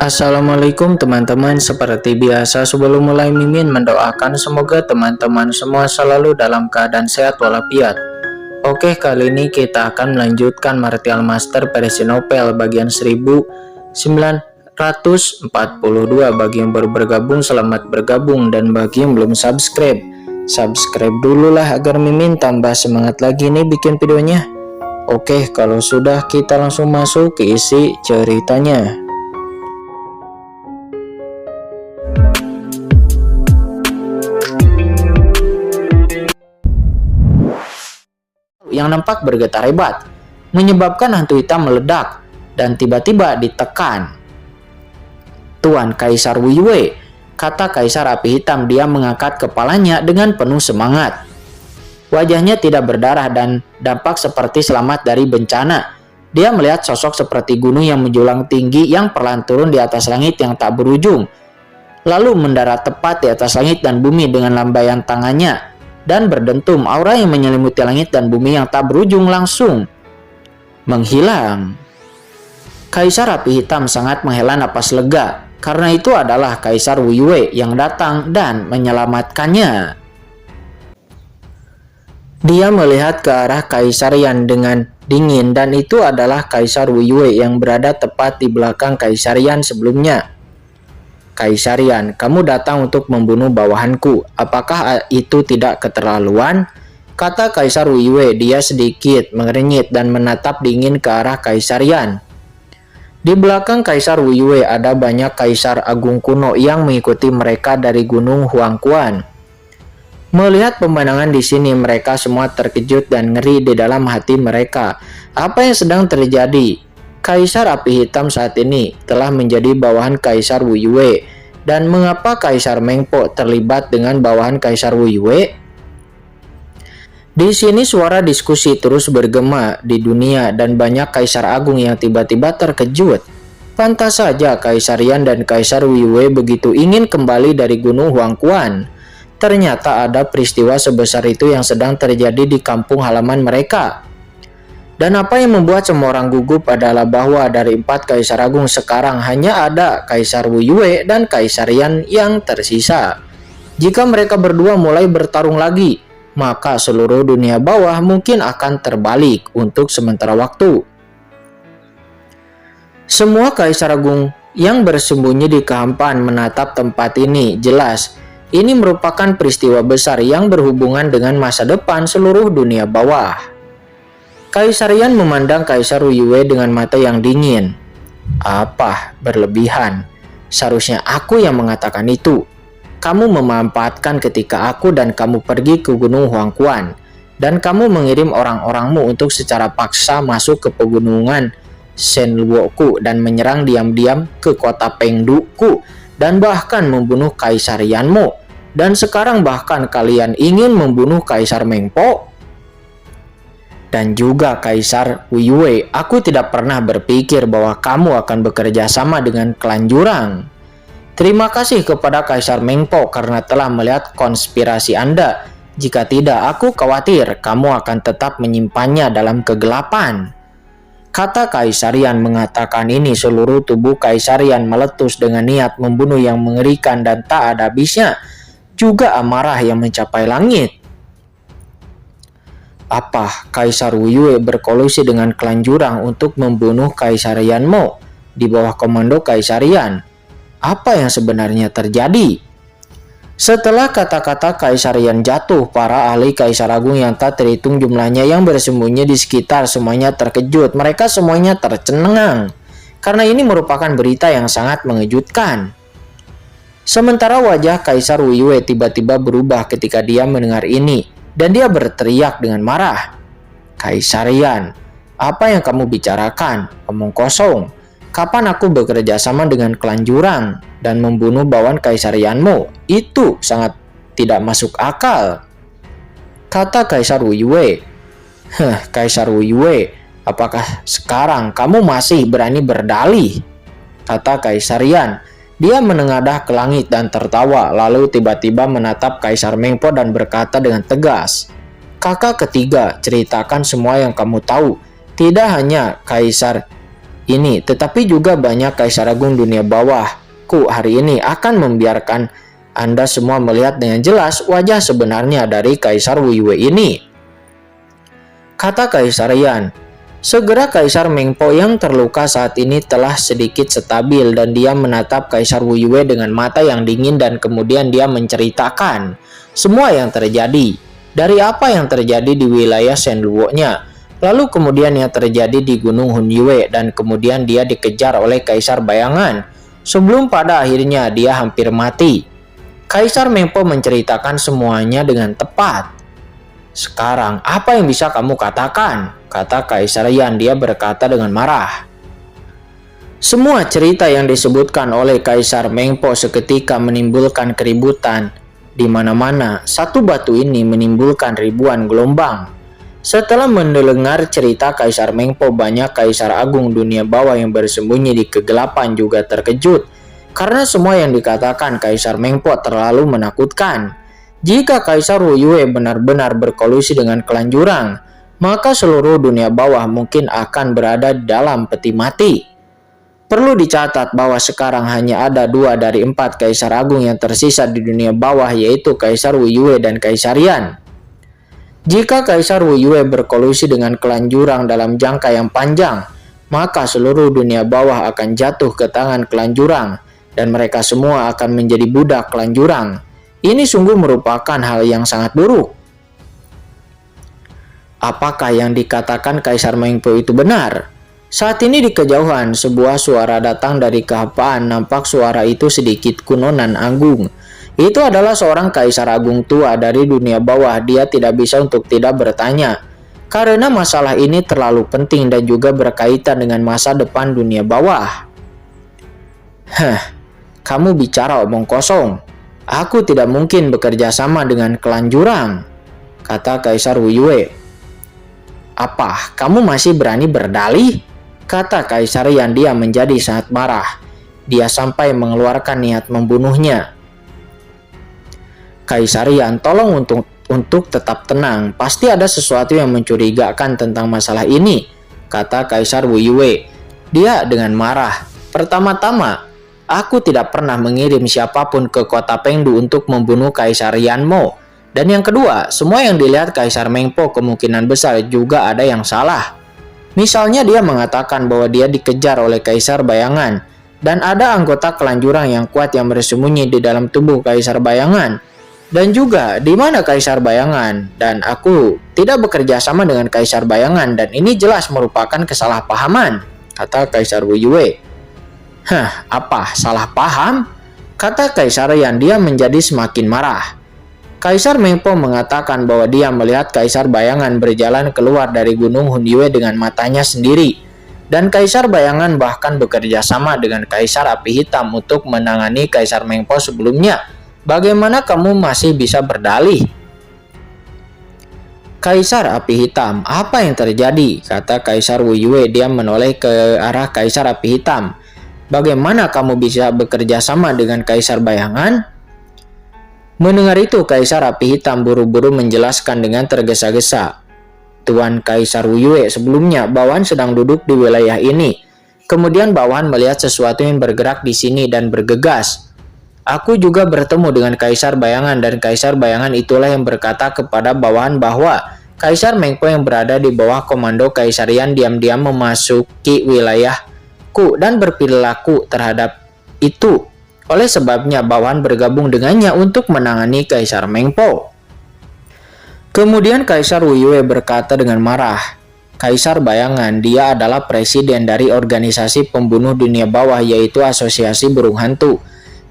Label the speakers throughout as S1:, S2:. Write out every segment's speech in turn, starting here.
S1: Assalamualaikum teman-teman, seperti biasa sebelum mulai Mimin mendoakan semoga teman-teman semua selalu dalam keadaan sehat walafiat. Oke, kali ini kita akan melanjutkan Martial Master versi novel bagian 1942. Bagi yang baru bergabung, selamat bergabung, dan bagi yang belum subscribe dulu lah agar Mimin tambah semangat lagi nih bikin videonya. Oke, kalau sudah kita langsung masuk ke isi ceritanya. Yang nampak bergetar hebat, menyebabkan hantu hitam meledak dan tiba-tiba ditekan. Tuan Kaisar Wu Yue, kata Kaisar Api Hitam. Dia mengangkat kepalanya dengan penuh semangat. Wajahnya tidak berdarah dan dampak seperti selamat dari bencana. Dia melihat sosok seperti gunung yang menjulang tinggi yang perlahan turun di atas langit yang tak berujung, lalu mendarat tepat di atas langit dan bumi dengan lambaian tangannya. Dan berdentum, aura yang menyelimuti langit dan bumi yang tak berujung langsung menghilang. Kaisar Api Hitam sangat menghela napas lega, karena itu adalah Kaisar Wu Yue yang datang dan menyelamatkannya. Dia melihat ke arah Kaisar Yan dengan dingin, dan itu adalah Kaisar Wu Yue yang berada tepat di belakang Kaisar Yan sebelumnya. Kaisar Yan, kamu datang untuk membunuh bawahanku. Apakah itu tidak keterlaluan? Kata Kaisar Wu Yue. Dia sedikit mengernyit dan menatap dingin ke arah Kaisar Yan. Di belakang Kaisar Wu Yue ada banyak kaisar agung kuno yang mengikuti mereka dari Gunung Huangquan. Melihat pemandangan di sini, mereka semua terkejut dan ngeri di dalam hati mereka. Apa yang sedang terjadi? Kaisar Api Hitam saat ini telah menjadi bawahan Kaisar Wu Yue, dan mengapa Kaisar Meng Po terlibat dengan bawahan Kaisar Wu Yue? Di sini suara diskusi terus bergema di dunia dan banyak kaisar agung yang tiba-tiba terkejut. Pantas saja Kaisar Yan dan Kaisar Wu Yue begitu ingin kembali dari Gunung Huangquan. Ternyata ada peristiwa sebesar itu yang sedang terjadi di kampung halaman mereka. Dan apa yang membuat semua orang gugup adalah bahwa dari 4 Kaisar Agung sekarang hanya ada Kaisar Wu Yue dan Kaisar Yan yang tersisa. Jika mereka berdua mulai bertarung lagi, maka seluruh dunia bawah mungkin akan terbalik untuk sementara waktu. Semua Kaisar Agung yang bersembunyi di kehampaan menatap tempat ini. Jelas, ini merupakan peristiwa besar yang berhubungan dengan masa depan seluruh dunia bawah. Kaisar Yan memandang Kaisar Wu Yue dengan mata yang dingin. Apa berlebihan? Seharusnya aku yang mengatakan itu. Kamu memanfaatkan ketika aku dan kamu pergi ke Gunung Huangquan, dan kamu mengirim orang-orangmu untuk secara paksa masuk ke pegunungan Shenluoku dan menyerang diam-diam ke kota Pengduku, dan bahkan membunuh Kaisar Yanmu. Dan sekarang bahkan kalian ingin membunuh Kaisar Meng Po dan juga Kaisar Wu Yue. Aku tidak pernah berpikir bahwa kamu akan bekerja sama dengan klan Jurang. Terima kasih kepada Kaisar Meng Po karena telah melihat konspirasi Anda. Jika tidak, aku khawatir kamu akan tetap menyimpannya dalam kegelapan. Kata Kaisar Yan. Mengatakan ini, seluruh tubuh Kaisar Yan meletus dengan niat membunuh yang mengerikan dan tak ada habisnya. Juga amarah yang mencapai langit. Apa Kaisar Wu Yue berkolusi dengan klan Jurang untuk membunuh Kaisar Yanmo di bawah komando Kaisar Yan? Apa yang sebenarnya terjadi? Setelah kata-kata Kaisar Yan jatuh, para ahli Kaisar Agung yang tak terhitung jumlahnya yang bersembunyi di sekitar semuanya terkejut. Mereka semuanya tercengang karena ini merupakan berita yang sangat mengejutkan. Sementara wajah Kaisar Wu Yue tiba-tiba berubah ketika dia mendengar ini. Dan dia berteriak dengan marah. Kaisar Yan, apa yang kamu bicarakan? Omong kosong. Kapan aku bekerja sama dengan klan Jurang dan membunuh bawahan Kaisar Yanmu? Itu sangat tidak masuk akal. Kata Kaisar Wu Yue. Kaisar Wu Yue, apakah sekarang kamu masih berani berdalih? Kata Kaisar Yan. Dia menengadah ke langit dan tertawa, lalu tiba-tiba menatap Kaisar Meng Po dan berkata dengan tegas, "Kakak ketiga, ceritakan semua yang kamu tahu. Tidak hanya Kaisar ini, tetapi juga banyak Kaisar Agung dunia bawah. Ku hari ini akan membiarkan Anda semua melihat dengan jelas wajah sebenarnya dari Kaisar Wu Yue ini, kata Kaisar Yan. Segera Kaisar Mengpo yang terluka saat ini telah sedikit stabil dan dia menatap Kaisar Wu Yue dengan mata yang dingin dan kemudian dia menceritakan semua yang terjadi. Dari apa yang terjadi di wilayah Shenluo-nya, lalu kemudian yang terjadi di Gunung Hun Yue dan kemudian dia dikejar oleh Kaisar Bayangan sebelum pada akhirnya dia hampir mati. Kaisar Mengpo menceritakan semuanya dengan tepat. Sekarang apa yang bisa kamu katakan? Kata Kaisar Yan. Dia berkata dengan marah. Semua cerita yang disebutkan oleh Kaisar Mengpo seketika menimbulkan keributan di mana-mana. Satu batu ini menimbulkan ribuan gelombang. Setelah mendengar cerita Kaisar Mengpo, banyak Kaisar Agung dunia bawah yang bersembunyi di kegelapan juga terkejut karena semua yang dikatakan Kaisar Mengpo terlalu menakutkan. Jika Kaisar Wu Yue benar-benar berkolusi dengan klan jurang, maka seluruh dunia bawah mungkin akan berada dalam peti mati. Perlu dicatat bahwa sekarang hanya ada 2 dari 4 Kaisar Agung yang tersisa di dunia bawah, yaitu Kaisar Wu Yue dan Kaisar Yan. Jika Kaisar Wu Yue berkolusi dengan klan jurang dalam jangka yang panjang, maka seluruh dunia bawah akan jatuh ke tangan klan jurang dan mereka semua akan menjadi budak klan jurang. Ini sungguh merupakan hal yang sangat buruk. Apakah yang dikatakan Kaisar Mengpo itu benar? Saat ini di kejauhan, sebuah suara datang dari kehampaan. Nampak suara itu sedikit kuno dan agung. Itu adalah seorang Kaisar Agung tua dari dunia bawah. Dia tidak bisa untuk tidak bertanya, karena masalah ini terlalu penting dan juga berkaitan dengan masa depan dunia bawah. Kamu bicara omong kosong. Aku tidak mungkin bekerja sama dengan klan jurang, kata Kaisar Wu Yue. Apa, kamu masih berani berdalih? Kata Kaisar Yan. Dia menjadi sangat marah. Dia sampai mengeluarkan niat membunuhnya. Kaisar Yan, tolong untuk tetap tenang. Pasti ada sesuatu yang mencurigakan tentang masalah ini, kata Kaisar Wu Yue. Dia dengan marah. Pertama-tama, aku tidak pernah mengirim siapapun ke kota Pengdu untuk membunuh Kaisar Yan Mo. Dan yang kedua, semua yang dilihat Kaisar Mengpo kemungkinan besar juga ada yang salah. Misalnya dia mengatakan bahwa dia dikejar oleh Kaisar Bayangan. Dan ada anggota klan jurang yang kuat yang bersembunyi di dalam tubuh Kaisar Bayangan. Dan juga di mana Kaisar Bayangan. Dan aku tidak bekerja sama dengan Kaisar Bayangan. Dan ini jelas merupakan kesalahpahaman, kata Kaisar Wu Yue. Apa, salah paham? Kata Kaisar Yan. Dia menjadi semakin marah. Kaisar Mengpo mengatakan bahwa dia melihat Kaisar Bayangan berjalan keluar dari Gunung Hun Yue dengan matanya sendiri. Dan Kaisar Bayangan bahkan bekerja sama dengan Kaisar Api Hitam untuk menangani Kaisar Mengpo sebelumnya. Bagaimana kamu masih bisa berdalih? Kaisar Api Hitam, apa yang terjadi? Kata Kaisar Wu Yue. Dia menoleh ke arah Kaisar Api Hitam. Bagaimana kamu bisa bekerja sama dengan Kaisar Bayangan? Mendengar itu, Kaisar Api Hitam buru-buru menjelaskan dengan tergesa-gesa. Tuan Kaisar Wu Yue, sebelumnya bawahan sedang duduk di wilayah ini. Kemudian bawahan melihat sesuatu yang bergerak di sini dan bergegas. Aku juga bertemu dengan Kaisar Bayangan dan Kaisar Bayangan itulah yang berkata kepada bawahan bahwa Kaisar Mengpo yang berada di bawah komando Kaisar Yan diam-diam memasuki wilayahku dan berperilaku terhadap itu. Oleh sebabnya bawahan bergabung dengannya untuk menangani Kaisar Mengpo. Kemudian Kaisar Wu Yue berkata dengan marah, Kaisar Bayangan, dia adalah presiden dari organisasi pembunuh dunia bawah yaitu Asosiasi Burung Hantu.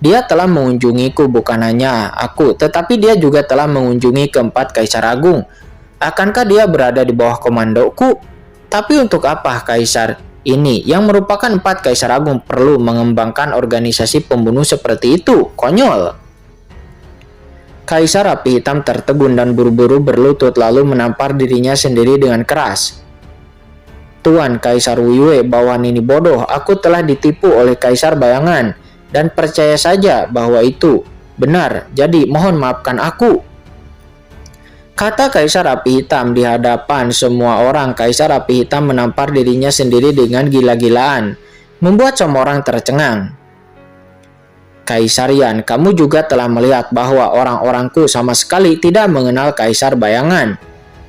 S1: Dia telah mengunjungiku, bukan hanya aku, tetapi dia juga telah mengunjungi keempat Kaisar Agung. Akankah dia berada di bawah komandoku? Tapi untuk apa Kaisar ini yang merupakan 4 Kaisar Agung perlu mengembangkan organisasi pembunuh seperti itu? Konyol. Kaisar Api Hitam tertegun dan buru-buru berlutut lalu menampar dirinya sendiri dengan keras. Tuan Kaisar Wu Yue, bawahan ini bodoh. Aku telah ditipu oleh Kaisar Bayangan dan percaya saja bahwa itu benar. Jadi mohon maafkan aku. Kata Kaisar Api Hitam di hadapan semua orang. Kaisar Api Hitam menampar dirinya sendiri dengan gila-gilaan, membuat semua orang tercengang. Kaisar Yan, kamu juga telah melihat bahwa orang-orangku sama sekali tidak mengenal Kaisar Bayangan.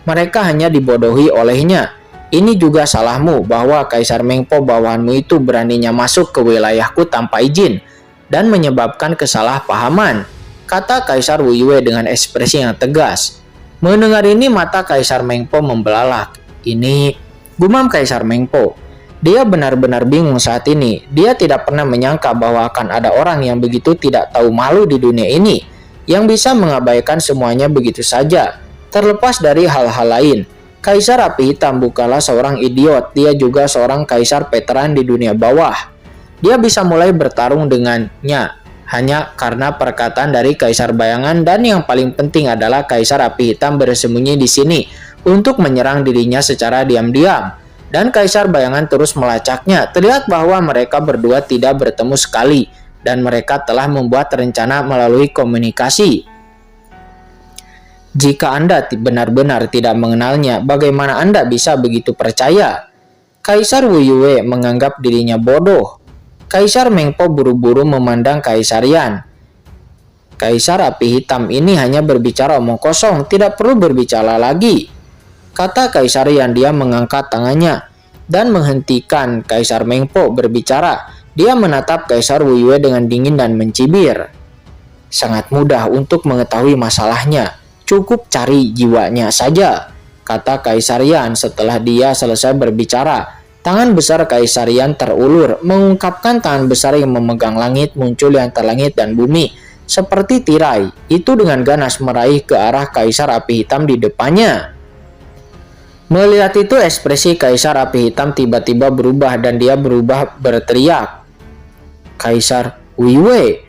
S1: Mereka hanya dibodohi olehnya. Ini juga salahmu bahwa Kaisar Mengpo bawahanmu itu beraninya masuk ke wilayahku tanpa izin dan menyebabkan kesalahpahaman, kata Kaisar Wu Yue dengan ekspresi yang tegas. Mendengar ini mata Kaisar Mengpo membelalak. Ini, gumam Kaisar Mengpo. Dia benar-benar bingung saat ini. Dia tidak pernah menyangka bahwa akan ada orang yang begitu tidak tahu malu di dunia ini, yang bisa mengabaikan semuanya begitu saja. Terlepas dari hal-hal lain, Kaisar Api Hitam bukanlah seorang idiot. Dia juga seorang kaisar veteran di dunia bawah. Dia bisa mulai bertarung dengannya hanya karena perkataan dari Kaisar Bayangan, dan yang paling penting adalah Kaisar Api Hitam bersembunyi di sini untuk menyerang dirinya secara diam-diam. Dan Kaisar Bayangan terus melacaknya. Terlihat bahwa mereka berdua tidak bertemu sekali dan mereka telah membuat rencana melalui komunikasi. Jika Anda benar-benar tidak mengenalnya, bagaimana Anda bisa begitu percaya? Kaisar Wu Yue menganggap dirinya bodoh. Kaisar Mengpo buru-buru memandang Kaisar Yan. Kaisar Api Hitam ini hanya berbicara omong kosong, tidak perlu berbicara lagi, kata Kaisar Yan. Dia mengangkat tangannya dan menghentikan Kaisar Mengpo berbicara. Dia menatap Kaisar Wu Yue dengan dingin dan mencibir. Sangat mudah untuk mengetahui masalahnya, cukup cari jiwanya saja, kata Kaisar Yan setelah dia selesai berbicara. Tangan besar Kaisar Yan terulur, mengungkapkan tangan besar yang memegang langit muncul di antara langit dan bumi, seperti tirai. Itu dengan ganas meraih ke arah Kaisar Api Hitam di depannya. Melihat itu, ekspresi Kaisar Api Hitam tiba-tiba berubah dan dia berubah berteriak, Kaisar Wu Yue.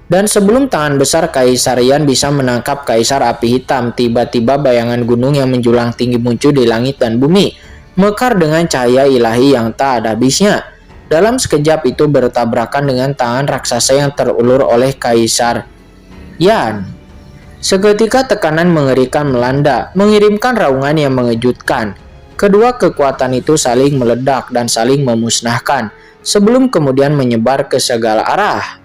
S1: Dan sebelum tangan besar Kaisar Yan bisa menangkap Kaisar Api Hitam, tiba-tiba bayangan gunung yang menjulang tinggi muncul di langit dan bumi, mekar dengan cahaya ilahi yang tak ada habisnya. Dalam sekejap itu bertabrakan dengan tangan raksasa yang terulur oleh Kaisar Yan. Seketika tekanan mengerikan melanda, mengirimkan raungan yang mengejutkan. Kedua kekuatan itu saling meledak dan saling memusnahkan, sebelum kemudian menyebar ke segala arah.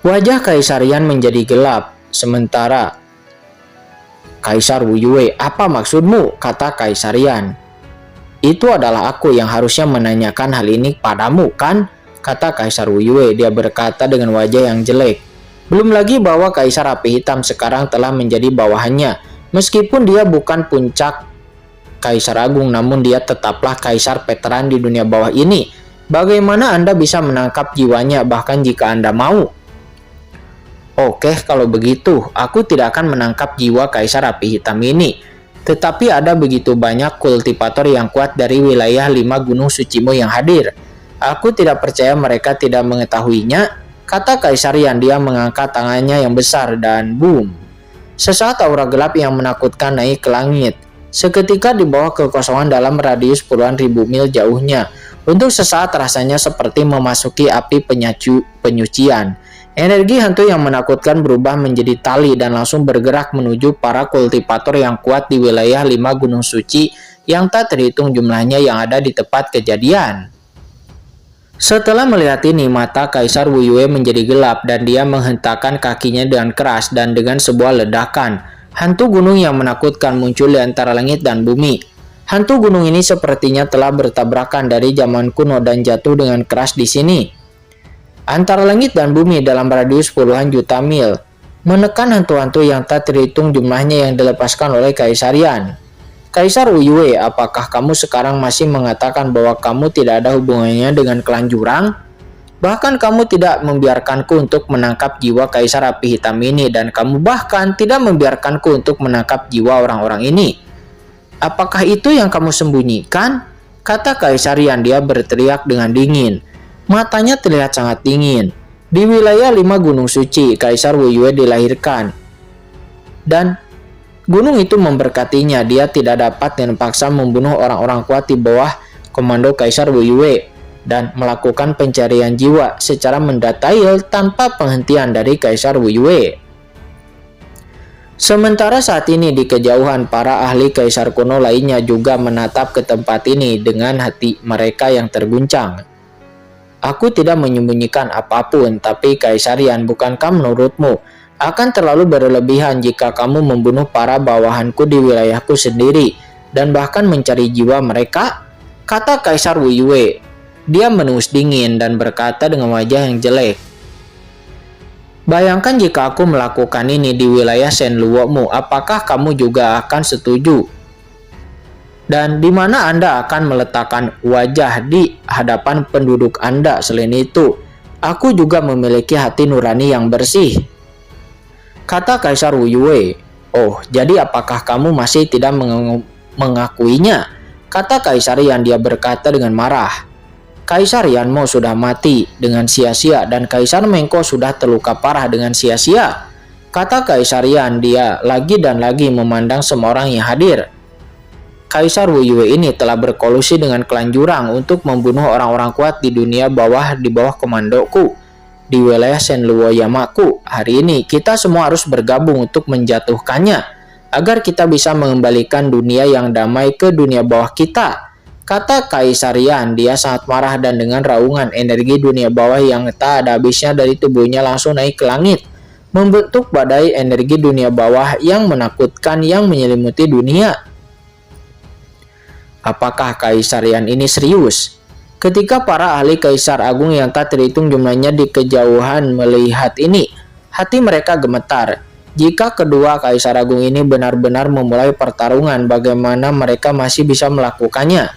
S1: Wajah Kaisar Yan menjadi gelap, sementara Kaisar Wu Yue, apa maksudmu? Kata Kaisar Yan. Itu adalah aku yang harusnya menanyakan hal ini padamu, kan? Kata Kaisar Wu Yue. Dia berkata dengan wajah yang jelek. Belum lagi bahwa Kaisar Api Hitam sekarang telah menjadi bawahannya. Meskipun dia bukan puncak Kaisar Agung, namun dia tetaplah Kaisar veteran di dunia bawah ini. Bagaimana Anda bisa menangkap jiwanya bahkan jika Anda mau? Oke, kalau begitu, aku tidak akan menangkap jiwa Kaisar Api Hitam ini. Tetapi ada begitu banyak kultivator yang kuat dari wilayah 5 gunung sucimu yang hadir. Aku tidak percaya mereka tidak mengetahuinya, kata Kaisar Yan. Dia mengangkat tangannya yang besar dan boom. Sesaat aura gelap yang menakutkan naik ke langit. Seketika di bawah kekosongan dalam radius puluhan ribu mil jauhnya. Untuk sesaat rasanya seperti memasuki api penyucian. Energi hantu yang menakutkan berubah menjadi tali dan langsung bergerak menuju para kultivator yang kuat di wilayah 5 gunung suci yang tak terhitung jumlahnya yang ada di tempat kejadian. Setelah melihat ini, mata Kaisar Wu Yue menjadi gelap dan dia menghentakkan kakinya dengan keras, dan dengan sebuah ledakan, hantu gunung yang menakutkan muncul di antara langit dan bumi. Hantu gunung ini sepertinya telah bertabrakan dari zaman kuno dan jatuh dengan keras di sini. Antara langit dan bumi dalam radius puluhan juta mil, menekan hantu-hantu yang tak terhitung jumlahnya yang dilepaskan oleh Kaisar Yan. Kaisar Wu Yue, apakah kamu sekarang masih mengatakan bahwa kamu tidak ada hubungannya dengan klan Jurang? Bahkan kamu tidak membiarkanku untuk menangkap jiwa Kaisar Api Hitam ini, dan kamu bahkan tidak membiarkanku untuk menangkap jiwa orang-orang ini. Apakah itu yang kamu sembunyikan? Kata Kaisar Yan. Dia berteriak dengan dingin. Matanya terlihat sangat dingin. Di wilayah 5 gunung suci, Kaisar Wu Yue dilahirkan. Dan gunung itu memberkatinya. Dia tidak dapat dan paksa membunuh orang-orang kuat di bawah komando Kaisar Wu Yue dan melakukan pencarian jiwa secara mendetail tanpa penghentian dari Kaisar Wu Yue. Sementara saat ini di kejauhan, para ahli kaisar kuno lainnya juga menatap ke tempat ini dengan hati mereka yang terguncang. Aku tidak menyembunyikan apapun, tapi Kaisarian, bukankah menurutmu akan terlalu berlebihan jika kamu membunuh para bawahanku di wilayahku sendiri dan bahkan mencari jiwa mereka? Kata Kaisar Wuyue. Dia menus dingin dan berkata dengan wajah yang jelek. Bayangkan jika aku melakukan ini di wilayah Shenluo-mu, apakah kamu juga akan setuju? Dan di mana Anda akan meletakkan wajah di hadapan penduduk Anda? Selain itu, aku juga memiliki hati nurani yang bersih. Kata Kaisar Wuyue. Oh, jadi apakah kamu masih tidak mengakuinya? Kata Kaisar Yan. Dia berkata dengan marah. Kaisar Yanmo sudah mati dengan sia-sia dan Kaisar Mengko sudah terluka parah dengan sia-sia. Kata Kaisar Yan. Dia lagi dan lagi memandang semua orang yang hadir. Kaisar Wuyue ini telah berkolusi dengan klan Jurang untuk membunuh orang-orang kuat di dunia bawah di bawah komandoku di wilayah Shenluo Yamaku. Hari ini kita semua harus bergabung untuk menjatuhkannya agar kita bisa mengembalikan dunia yang damai ke dunia bawah kita. Kata Kaisar Yan. Dia sangat marah dan dengan raungan energi dunia bawah yang tak ada habisnya dari tubuhnya langsung naik ke langit, membentuk badai energi dunia bawah yang menakutkan yang menyelimuti dunia. Apakah Kaisar Yan ini serius? Ketika para ahli Kaisar Agung yang tak terhitung jumlahnya di kejauhan melihat ini, hati mereka gemetar. Jika kedua Kaisar Agung ini benar-benar memulai pertarungan, bagaimana mereka masih bisa melakukannya?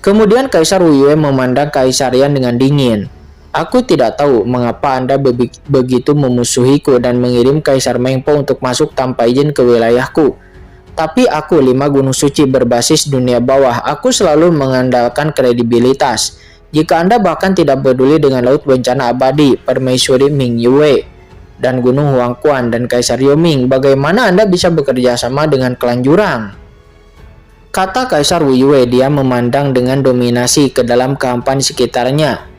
S1: Kemudian Kaisar Wuyue memandang Kaisar Yan dengan dingin. Aku tidak tahu mengapa Anda begitu memusuhiku dan mengirim Kaisar Mengpo untuk masuk tanpa izin ke wilayahku. Tapi aku 5 gunung suci berbasis dunia bawah. Aku selalu mengandalkan kredibilitas. Jika Anda bahkan tidak peduli dengan laut bencana abadi, Permaisuri Ming Yue, dan Gunung Huangquan dan Kaisar Yoming, bagaimana Anda bisa bekerja sama dengan klan Jurang? Kata Kaisar Wuyue. Dia memandang dengan dominasi ke dalam kehampaan sekitarnya.